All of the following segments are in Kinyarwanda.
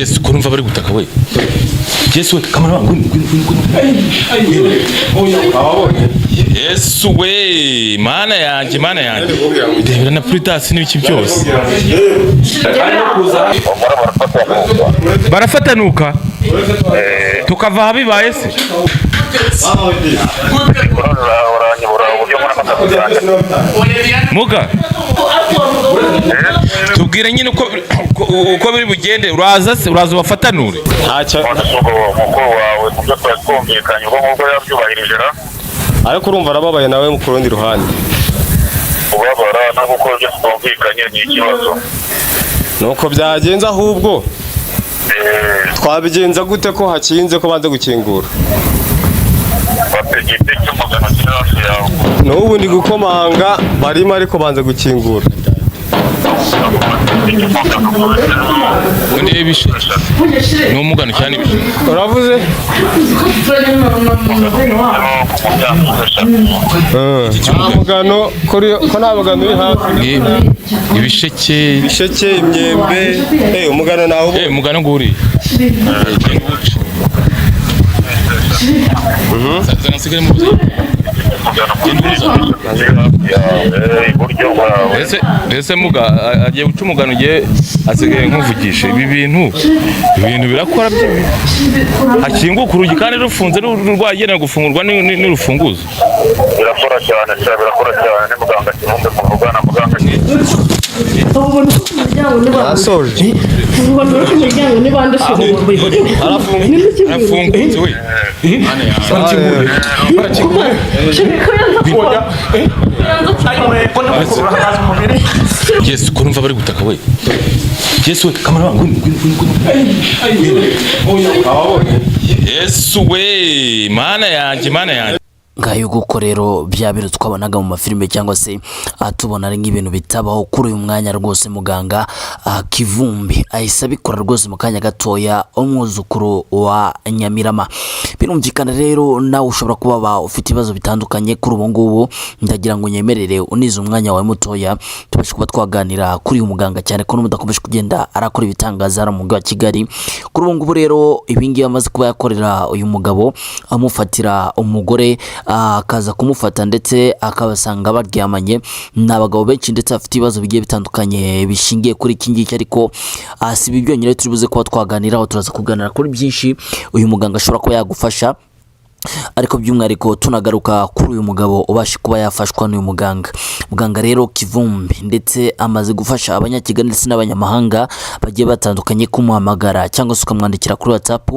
Yes, ko numva bari gutaka we. Yes we, kamera wangu. Yes we, mana yanjye. Ndebera na Pritas n'ibiki byose. Barafatanuka. Tukava habibaye se. Muga. Tubwire nyine uko biri bugende uraza bafatanure. Ntacyo muko wawe kubyo twumvikanye ubwo ngubwo yabyubahirije ra. Ariko urumva arababaye nawe mu kurundi ruhande. Ubabara nako ko byo twumvikanye ni ikibazo. Nuko byagenze ahubwo. Twabigenza gute ko hakinze ko banze gukingura? Bategete cy'umugano cy'hafi yawe. N'ubu ndi gukomanga barimo ariko banze gukingura. Undi ebishesha. No mugano cyane ibishe. Uravuze? Mugano ko nabagano uri hafi. Ibisheke imyembe. Umugano nawo. Mugano nguri. Zagansigare mu buzima. Ese muga agiye guca umugano ugiye asigaye nkuvugisha ibi bintu birakora bye akinguka urugi kandi rufunze rwagena gufungurwa n'urufunguzo birakora cyane ni muganga kimwe kuvugana muganga asoje arafunguze we Yes, ko numva bari gutaka we. Yes we, kamera wangu. Yes we, mana yanjye. Ngayo guko rero bya bintu twabonaga mu mafilime cyangwa se atubona ari nk'ibintu bitabaho kuri uyu mwanya rwose muganga Kivumbi ahise abikora rwose mu kanya gatoya umwuzukuru wa Nyamirama. Birumvikana rero nawe ushobora kuba ufite ibibazo bitandukanye kuri ubu ngubu ndagira ngo nyemerere unize umwanya wawe mutoya tubashe kuba twaganira kuri uyu muganga cyane ko n'umudakomeje kugenda arakora ibitangaza mu mujyi wa Kigali. Kuri ubu ngubu rero ibingiye amaze kuba yakorera uyu mugabo amufatira umugore akaza kumufata ndetse akabasanga baryamanye n'abagabo benshi ndetse afite ibibazo bigiye bitandukanye bishingiye kuri iki ngiki ariko si ibi byonyine turi buze kuba twaganiraho turaza kuganira kuri byinshi uyu muganga ashobora kuba yagufasha ariko by'umwihariko tunagaruka kuri uyu mugabo ubashe kuba yafashwa n'uyu muganga rero Kivumbi ndetse amaze gufasha abanyakigali ndetse n'abanyamahanga bagiye batandukanye kumuhamagara cyangwa se ukamwandikira kuri WhatsApp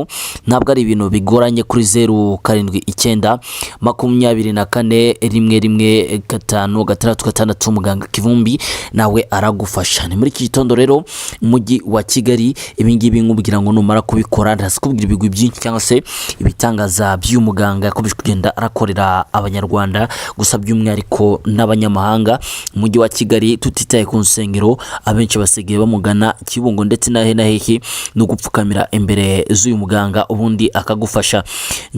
ntabwo ari ibintu bigoranye kuri 079 24 11 muganga Kivumbi nawe aragufasha. Ni muri iki gitondo rero umujyi wa Kigali ibingibi nkubwira ngo numara kubikora ndazikubwira ibigwi byinshi cyangwa se ibitangaza by'umuganga yakomeje kugenda arakorera abanyarwanda gusa by'umwihariko n'abanyamahanga umujyi wa Kigali tutitaye ku nsengero abenshi basigaye bamugana Kibungo ndetse na hehe no gupfukamira imbere z'uyu muganga ubundi akagufasha.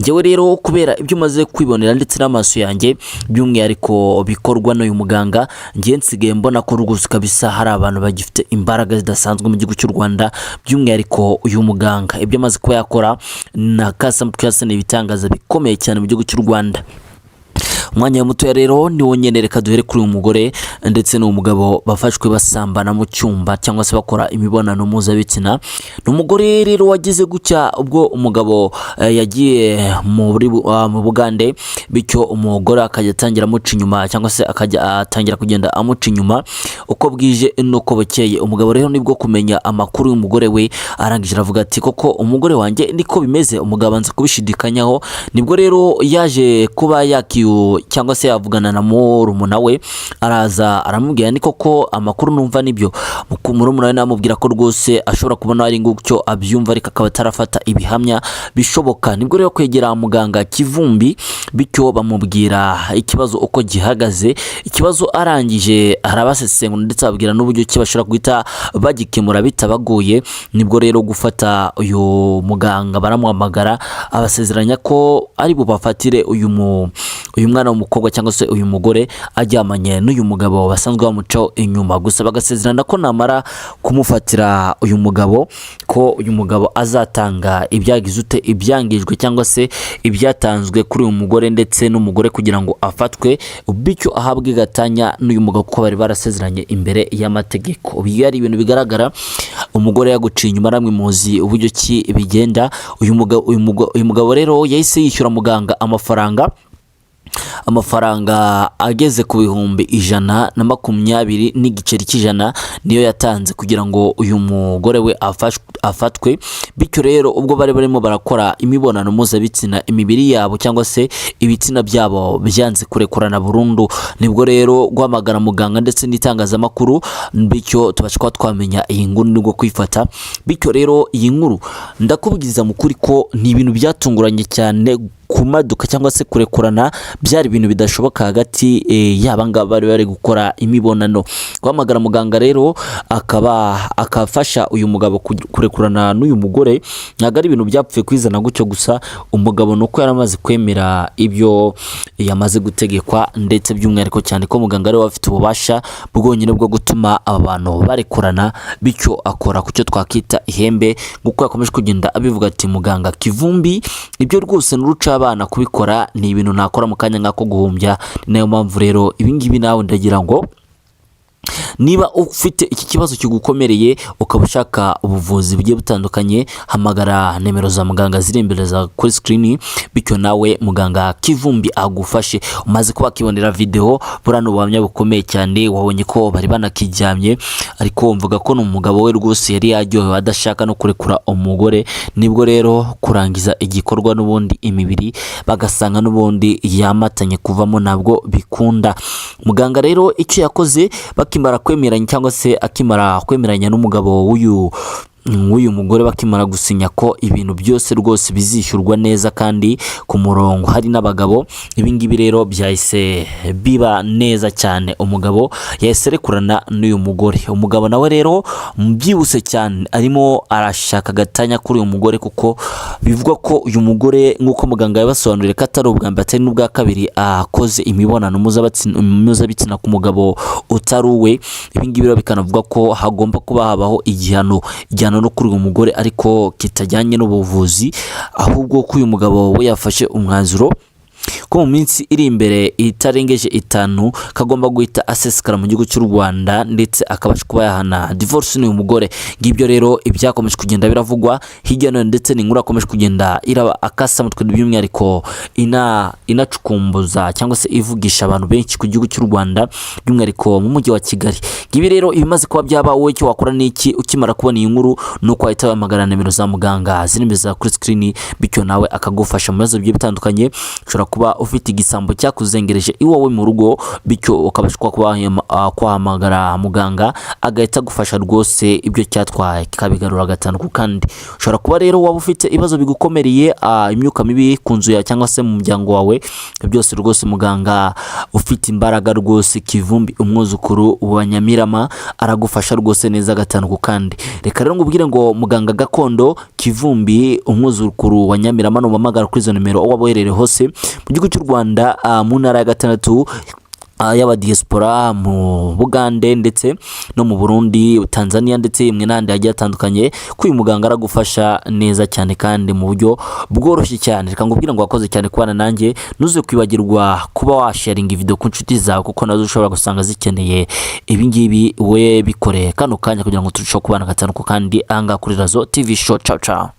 Ngewe rero kubera ibyo maze kwibonera ndetse n'amaso yanjye by'umwihariko bikorwa n'uyu muganga ngiye nsigaye mbona ko rwose kabisa hari abantu bagifite imbaraga zidasanzwe mu gihugu cy'u Rwanda by'umwihariko uyu muganga ibyo amaze kuba yakora na kasamutwe yasene ibitangaza bikomeye cyane mu gihugu cy'u Rwanda. Umwanya muto rero ni wonyene reka duhere kuri uyu mugore ndetse n'umugabo bafashwe basambana mu cyumba cyangwa se bakora imibonano mpuzabitsina. N'umugore rero wagize gucya ubwo umugabo yagiye mu Bugande bityo umugore akajya atangira amuca inyuma cyangwa se akajya atangira kugenda amuca inyuma uko bwije nuko bukeye. Umugabo rero nibwo kumenya amakuru y'umugore we arangije aravuga ati koko umugore wanjye niko bimeze. Umugabo anze kubishidikanyaho nibwo rero yaje kuba yakiyu cyangwa se yavugana na murumuna we araza aramubwira ni koko amakuru numva nibyo. Murumuna we namubwira ko rwose ashobora kubona ari ngutyo abyumva ariko akaba tarafata ibihamya bishoboka. Nibwo rero kwegera muganga Kivumbi bityo bamubwira ikibazo uko gihagaze. Ikibazo arangije arabasesengura ndetse ababwira n'uburyo kibashobora guhita bagikemura bitabagoye. Nibwo rero gufata uyu muganga baramuhamagara abasezeranya ko ari bubafatire uyu mwana umwana w'umukobwa cyangwa se uyu mugore ajyamanye n'uyu mugabo basanzwe bamucaho inyuma, gusa bagasezerana ko namara kumufatira uyu mugabo ko uyu mugabo azatanga ibyagize ute ibyangijwe cyangwa se ibyatanzwe kuri uyu mugore ndetse n'umugore kugira ngo afatwe bityo ahabwe gatanya n'uyu mugabo kuko bari barasezeranye imbere y'amategeko. Ibi ari ibintu bigaragara, umugore yaguciye inyuma ramwe muzi uburyo ki bigenda. Uyu mugabo rero yahise yishyura Muganga amafaranga ageze ku bihumbi 120 n'igiceri cy'ijana niyo yatanze kugira ngo uyu mugore we afatwe. Bityo rero ubwo bari barimo barakora imibonano mpuzabitsina imibiri yabo cyangwa se ibitsina byabo byanze kurekurana burundu, nibwo rero guhamagara Muganga ndetse n'itangazamakuru, bityo tubasha kuba twamenya iyi nkuru nibwo kwifata. Bityo rero iyi nkuru ndakubwiza mu kuri ko ni ibintu byatunguranye cyane, kumaduka cyangwa se kurekurana byari ibintu bidashoboka hagati yaba ngaba bari gukora imibonano. Guhamagara Muganga rero akafasha uyu mugabo kurekurana n'uyu mugore ntabwo ari ibintu byapfuye kwizana gutyo gusa. Umugabo nuko yaramaze kwemera ibyo yamaze gutegekwa, ndetse by'umwihariko cyane ko Muganga rero afite ububasha bwonyine bwo gutuma aba bantu barekurana, bityo akora ku cyo twakita ihembe nk'uko yakomeje kugenda abivuga ati Muganga Kivumbi ibyo rwose n'uruca abana kubikora ni ibintu nakora mu kanya nk'ako guhumbya. Niyo mpamvu rero ibingibi nawe ndagira ngo niba ufite iki kibazo kigukomereye ukaba ushaka ubuvuzi bugiye butandukanye, hamagara nimero za Muganga ziri imbere za kuri screen, bityo nawe Muganga Kivumbi agufashe. Umaze kuba kibonera video burano buhamya bukomeye cyane, wabonye ko bari banakijyamye ariko mvuga ko n'umugabo we rwose yari yaryohewe adashaka no kurekura umugore, nibwo rero kurangiza igikorwa n'ubundi imibiri bagasanga n'ubundi yamatanye kuvamo nabwo bikunda. Muganga rero icyo yakoze bakimara kwemeranya cyangwa se akimara kwemeranya n'umugabo w'uyu mugore, bakimara gusinya ko ibintu byose rwose bizishyurwa neza kandi ku murongo hari n'abagabo, ibingibi rero byahise biba neza cyane. Umugabo yahise rekurana n'uyu mugore. Umugabo nawe rero byibuse cyane arimo arashaka gatanya kuri uyu mugore, kuko bivugwa ko uyu mugore nk'uko Muganga yabasobanuriye ko atari ubwa mbere atari n'ubwa kabiri akoze imibonano mpuzabitsina ku mugabo utari uwe. Ibingibi rero bikanavuga ko hagomba kuba habaho igihano no kuri uyu mugore ariko kitajyanye n'ubuvuzi, ahubwo ko uyu mugabo we yafashe umwanzuro ko mu minsi iri imbere itarengeje 5 kagomba guhita asesekara mu gihugu cy'u Rwanda, ndetse akabasha kuba yahana divorce n'uyu mugore. Ngibyo rero ibyakomeje kugenda biravugwa hirya no ndetse n'inkuru akomeje kugenda iraba akasa mutwe, by'umwihariko inacukumbuza cyangwa se ivugisha abantu benshi ku gihugu cy'u Rwanda, by'umwihariko mu mujyi wa Kigali. Ngibi rero ibimaze kuba byaba, wowe cyo wakora n'iki ukimara kubona iyi nkuru nuko wahita wamagana nimero za Muganga ziri imbere za kuri screen, bityo nawe akagufasha mu bibazo bigiye bitandukanye. Ushobora kuba ufite igisambo cyakuzengereje iwawe mu rugo, bityo ukabasha kwahamagara Muganga agahita agufasha rwose ibyo cyatwaye kikabigarura gatanu ku kandi. Ushobora kuba rero waba ufite ibibazo bigukomereye, imyuka mibi ku nzu yawe cyangwa se mu muryango wawe, byose rwose Muganga ufite imbaraga rwose Kivumbi umwuzukuru wa Nyamirama aragufasha rwose neza gatanu ku kandi. Reka rero ngubwire ngo Muganga Gakondo Kivumbi umwuzukuru wa Nyamirama no mamagara kuri izo nimero aho waboherere hose mu gihugu cy'u Rwanda, mu ntara ya 6 y'abadiaspora mu Bugande ndetse no mu Burundi, Tanzania ndetse imwe n'andi hagiye atandukanye. Uyu Muganga aragufasha neza cyane kandi mu buryo bworoshye cyane. Reka ngubwire ngo wakoze cyane kubana nanjye, nuze kwibagirwa kuba washaringa video ku nshuti zawe kuko nazo ushobora gusanga zikeneye ibingibi. We bikore kano kanya kugira ngo turusheho kubana gatanu kandi anga kuri Razo TV show. Ciao ciao.